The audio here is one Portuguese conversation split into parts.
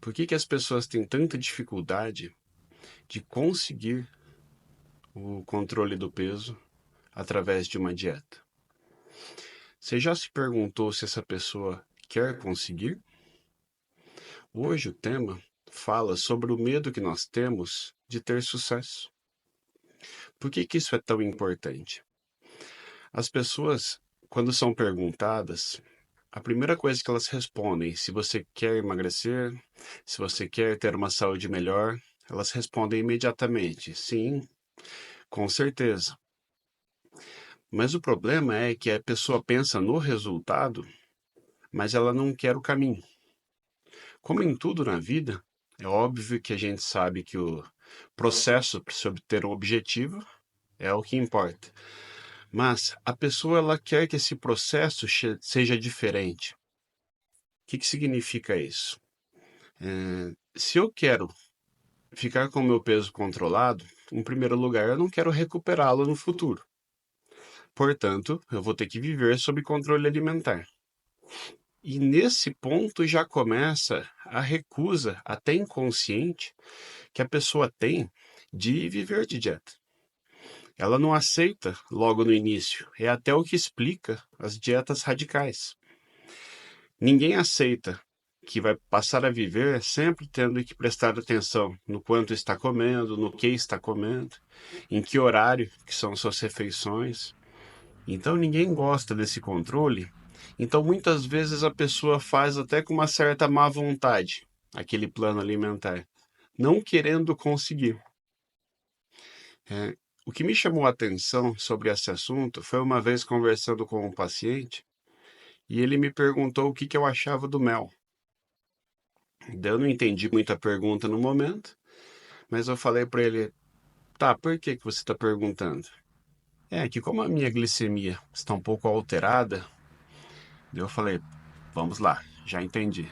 Por que as pessoas têm tanta dificuldade de conseguir o controle do peso através de uma dieta? Você já se perguntou se essa pessoa quer conseguir? Hoje o tema fala sobre o medo que nós temos de ter sucesso. Por que isso é tão importante? As pessoas, quando são perguntadas, a primeira coisa que elas respondem, se você quer emagrecer, se você quer ter uma saúde melhor, elas respondem imediatamente, sim, com certeza. Mas o problema é que a pessoa pensa no resultado, mas ela não quer o caminho. Como em tudo na vida, é óbvio que a gente sabe que o processo para se obter um objetivo é o que importa. Mas a pessoa ela quer que esse processo seja diferente. O que significa isso? Se eu quero ficar com o meu peso controlado, em primeiro lugar, eu não quero recuperá-lo no futuro. Portanto, eu vou ter que viver sob controle alimentar. E nesse ponto já começa a recusa, até inconsciente, que a pessoa tem de viver de dieta. Ela não aceita logo no início, é até o que explica as dietas radicais. Ninguém aceita que vai passar a viver sempre tendo que prestar atenção no quanto está comendo, no que está comendo, em que horário que são suas refeições. Então ninguém gosta desse controle. Então muitas vezes a pessoa faz até com uma certa má vontade aquele plano alimentar, não querendo conseguir. O que me chamou a atenção sobre esse assunto foi uma vez conversando com um paciente e ele me perguntou o que eu achava do mel. Eu não entendi muito a pergunta no momento, mas eu falei para ele, tá, por que você está perguntando? É que como a minha glicemia está um pouco alterada, eu falei, vamos lá, já entendi.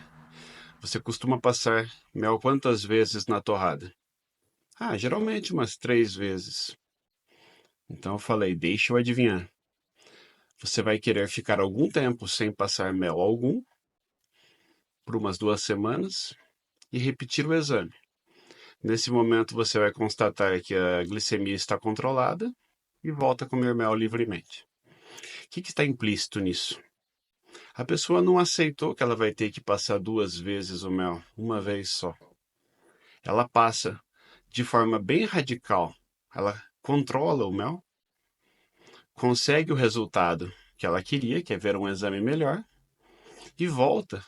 Você costuma passar mel quantas vezes na torrada? Ah, geralmente umas 3 vezes. Então eu falei, deixa eu adivinhar. Você vai querer ficar algum tempo sem passar mel algum, por umas 2 semanas, e repetir o exame. Nesse momento você vai constatar que a glicemia está controlada e volta a comer mel livremente. O que está implícito nisso? A pessoa não aceitou que ela vai ter que passar 2 vezes o mel, uma vez só. Ela passa de forma bem radical. Ela controla o mel, consegue o resultado que ela queria, que é ver um exame melhor, e volta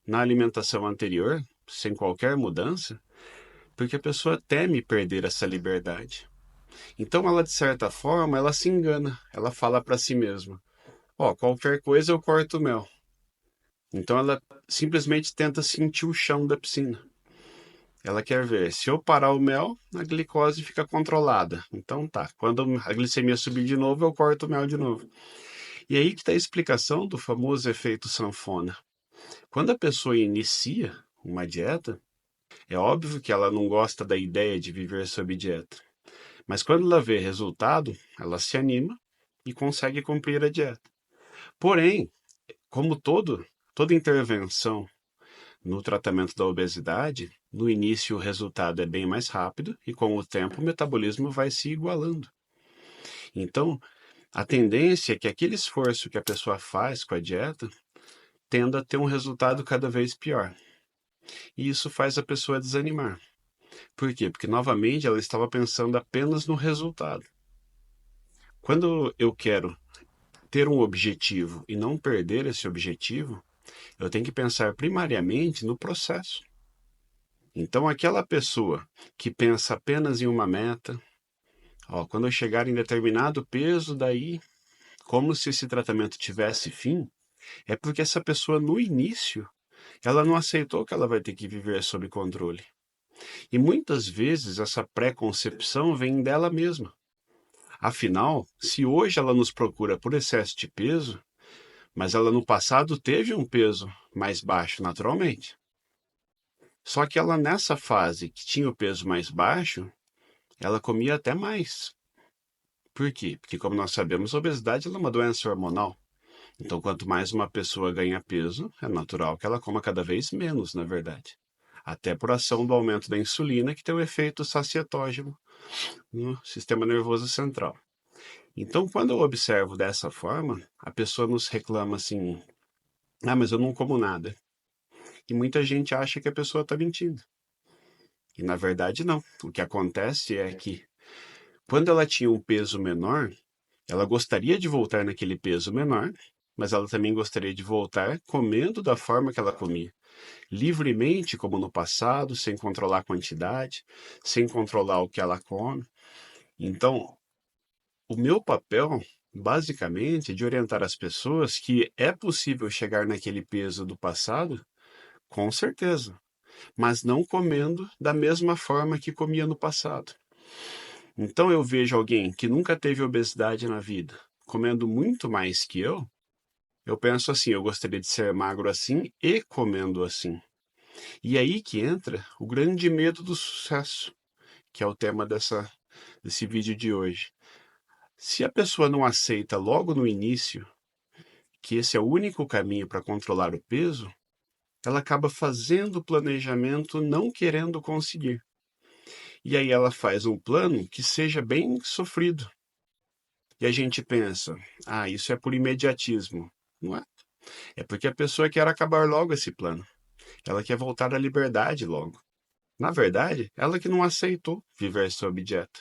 na alimentação anterior, sem qualquer mudança, porque a pessoa teme perder essa liberdade. Então ela, de certa forma, ela se engana. Ela fala para si mesma, ó, qualquer coisa eu corto o mel. Então ela simplesmente tenta sentir o chão da piscina. Ela quer ver, se eu parar o mel, a glicose fica controlada. Então tá, quando a glicemia subir de novo, eu corto o mel de novo. E aí que está a explicação do famoso efeito sanfona. Quando a pessoa inicia uma dieta, é óbvio que ela não gosta da ideia de viver sob dieta. Mas quando ela vê resultado, ela se anima e consegue cumprir a dieta. Porém, como toda intervenção no tratamento da obesidade, no início o resultado é bem mais rápido e com o tempo o metabolismo vai se igualando. Então, a tendência é que aquele esforço que a pessoa faz com a dieta tenda a ter um resultado cada vez pior. E isso faz a pessoa desanimar. Por quê? Porque novamente ela estava pensando apenas no resultado. Quando eu quero ter um objetivo e não perder esse objetivo, eu tenho que pensar primariamente no processo. Então, aquela pessoa que pensa apenas em uma meta, ó, quando eu chegar em determinado peso, daí, como se esse tratamento tivesse fim, é porque essa pessoa, no início, ela não aceitou que ela vai ter que viver sob controle. E muitas vezes essa pré-concepção vem dela mesma. Afinal, se hoje ela nos procura por excesso de peso, mas ela no passado teve um peso mais baixo naturalmente. Só que ela nessa fase que tinha o peso mais baixo, ela comia até mais. Por quê? Porque como nós sabemos, a obesidade é uma doença hormonal. Então, quanto mais uma pessoa ganha peso, é natural que ela coma cada vez menos, na verdade. até por ação do aumento da insulina, que tem um efeito sacietógeno no sistema nervoso central. Então, quando eu observo dessa forma, a pessoa nos reclama assim: ah, mas eu não como nada. E muita gente acha que a pessoa está mentindo. E na verdade, não. O que acontece é que, quando ela tinha um peso menor, ela gostaria de voltar naquele peso menor, mas ela também gostaria de voltar comendo da forma que ela comia. Livremente, como no passado, sem controlar a quantidade, sem controlar o que ela come. Então, o meu papel, basicamente, é de orientar as pessoas que é possível chegar naquele peso do passado, com certeza, mas não comendo da mesma forma que comia no passado. Então eu vejo alguém que nunca teve obesidade na vida, comendo muito mais que eu penso assim: eu gostaria de ser magro assim e comendo assim. E aí que entra o grande medo do sucesso, que é o tema desse vídeo de hoje. Se a pessoa não aceita logo no início que esse é o único caminho para controlar o peso, ela acaba fazendo o planejamento não querendo conseguir. E aí ela faz um plano que seja bem sofrido. E a gente pensa: ah, isso é por imediatismo. Não é? É porque a pessoa quer acabar logo esse plano. Ela quer voltar à liberdade logo. Na verdade, ela que não aceitou viver sob dieta.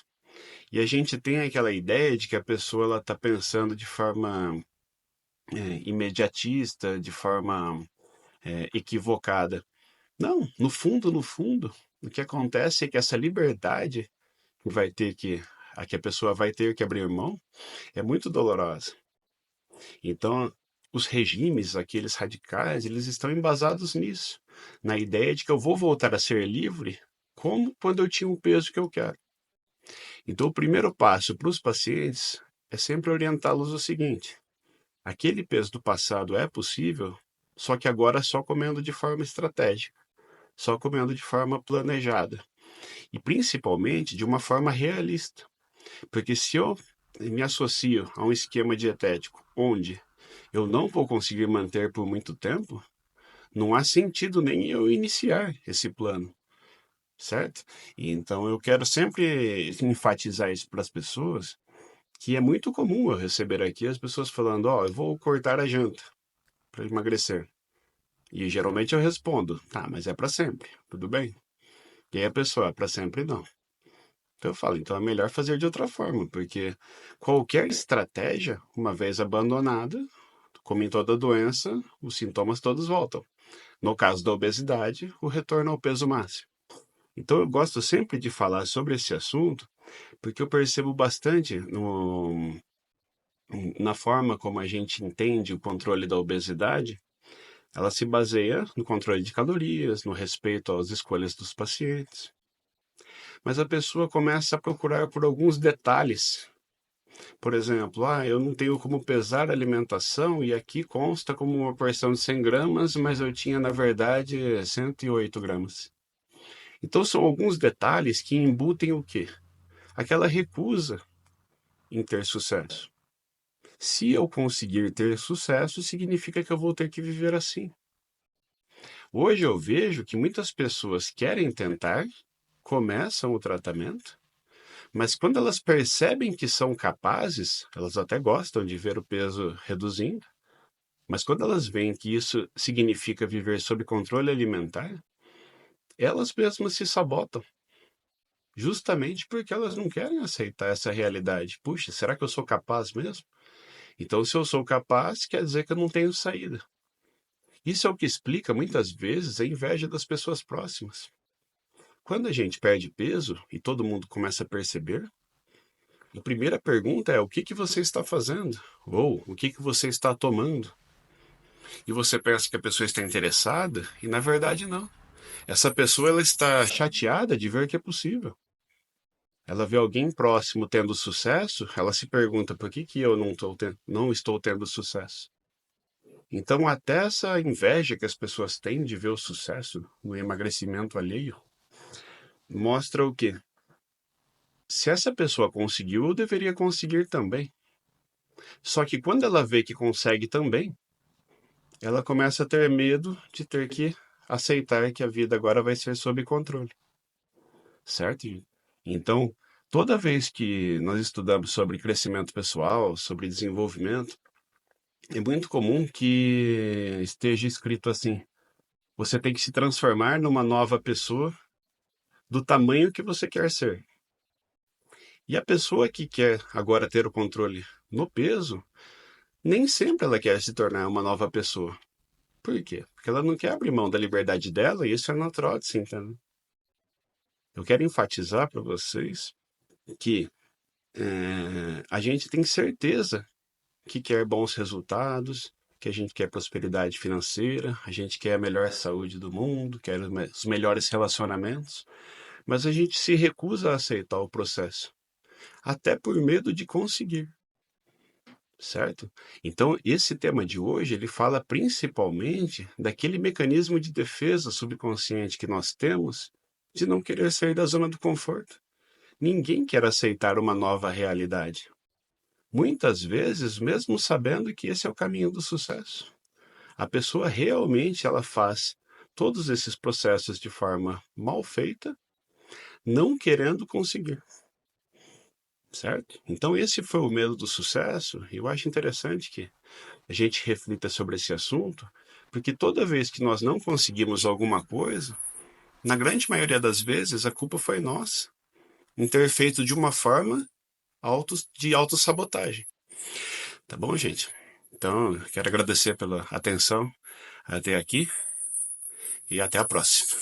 E a gente tem aquela ideia de que a pessoa ela está pensando de forma imediatista, de forma equivocada. Não, no fundo, o que acontece é que essa liberdade a que a pessoa vai ter que abrir mão é muito dolorosa. Então, os regimes, aqueles radicais, eles estão embasados nisso, na ideia de que eu vou voltar a ser livre como quando eu tinha o peso que eu quero. Então, o primeiro passo para os pacientes é sempre orientá-los o seguinte: aquele peso do passado é possível, só que agora só comendo de forma estratégica, só comendo de forma planejada e principalmente de uma forma realista. Porque se eu me associo a um esquema dietético onde eu não vou conseguir manter por muito tempo, não há sentido nem eu iniciar esse plano, certo? E então eu quero sempre enfatizar isso para as pessoas, que é muito comum eu receber aqui as pessoas falando: ó, eu vou cortar a janta para emagrecer. E geralmente eu respondo: tá, mas é para sempre, tudo bem? E aí a pessoa: para sempre não. Então eu falo: então é melhor fazer de outra forma, porque qualquer estratégia, uma vez abandonada, como em toda doença, os sintomas todos voltam. No caso da obesidade, o retorno ao peso máximo. Então eu gosto sempre de falar sobre esse assunto, porque eu percebo bastante na forma como a gente entende o controle da obesidade. Ela se baseia no controle de calorias, no respeito às escolhas dos pacientes. Mas a pessoa começa a procurar por alguns detalhes. Por exemplo: eu não tenho como pesar a alimentação e aqui consta como uma porção de 100 gramas, mas eu tinha, na verdade, 108 gramas. Então são alguns detalhes que embutem o quê? Aquela recusa em ter sucesso. Se eu conseguir ter sucesso, significa que eu vou ter que viver assim. Hoje eu vejo que muitas pessoas querem tentar, começam o tratamento, mas quando elas percebem que são capazes, elas até gostam de ver o peso reduzindo, mas quando elas veem que isso significa viver sob controle alimentar, elas mesmas se sabotam, justamente porque elas não querem aceitar essa realidade. Puxa, será que eu sou capaz mesmo? Então, se eu sou capaz, quer dizer que eu não tenho saída. Isso é o que explica, muitas vezes, a inveja das pessoas próximas. Quando a gente perde peso e todo mundo começa a perceber, a primeira pergunta é: o que você está fazendo? Ou o que você está tomando? E você pensa que a pessoa está interessada e, na verdade, não. Essa pessoa ela está chateada de ver que é possível. Ela vê alguém próximo tendo sucesso, ela se pergunta: por que eu não estou tendo sucesso? Então, até essa inveja que as pessoas têm de ver o sucesso no emagrecimento alheio mostra o quê? Se essa pessoa conseguiu, eu deveria conseguir também. Só que quando ela vê que consegue também, ela começa a ter medo de ter que aceitar que a vida agora vai ser sob controle, certo? Então, toda vez que nós estudamos sobre crescimento pessoal, sobre desenvolvimento, é muito comum que esteja escrito assim: você tem que se transformar numa nova pessoa do tamanho que você quer ser. E a pessoa que quer agora ter o controle no peso, nem sempre ela quer se tornar uma nova pessoa. Por quê? Porque ela não quer abrir mão da liberdade dela e isso é natural de se entender. Eu quero enfatizar para vocês que a gente tem certeza que quer bons resultados, que a gente quer prosperidade financeira, a gente quer a melhor saúde do mundo, quer os melhores relacionamentos, mas a gente se recusa a aceitar o processo, até por medo de conseguir, certo? Então, esse tema de hoje, ele fala principalmente daquele mecanismo de defesa subconsciente que nós temos de não querer sair da zona do conforto. Ninguém quer aceitar uma nova realidade. Muitas vezes, mesmo sabendo que esse é o caminho do sucesso. A pessoa realmente ela faz todos esses processos de forma mal feita, não querendo conseguir, certo? Então esse foi o medo do sucesso, e eu acho interessante que a gente reflita sobre esse assunto, porque toda vez que nós não conseguimos alguma coisa, na grande maioria das vezes a culpa foi nossa, em ter feito de uma forma de autossabotagem. Tá bom, gente? Então, quero agradecer pela atenção até aqui e até a próxima.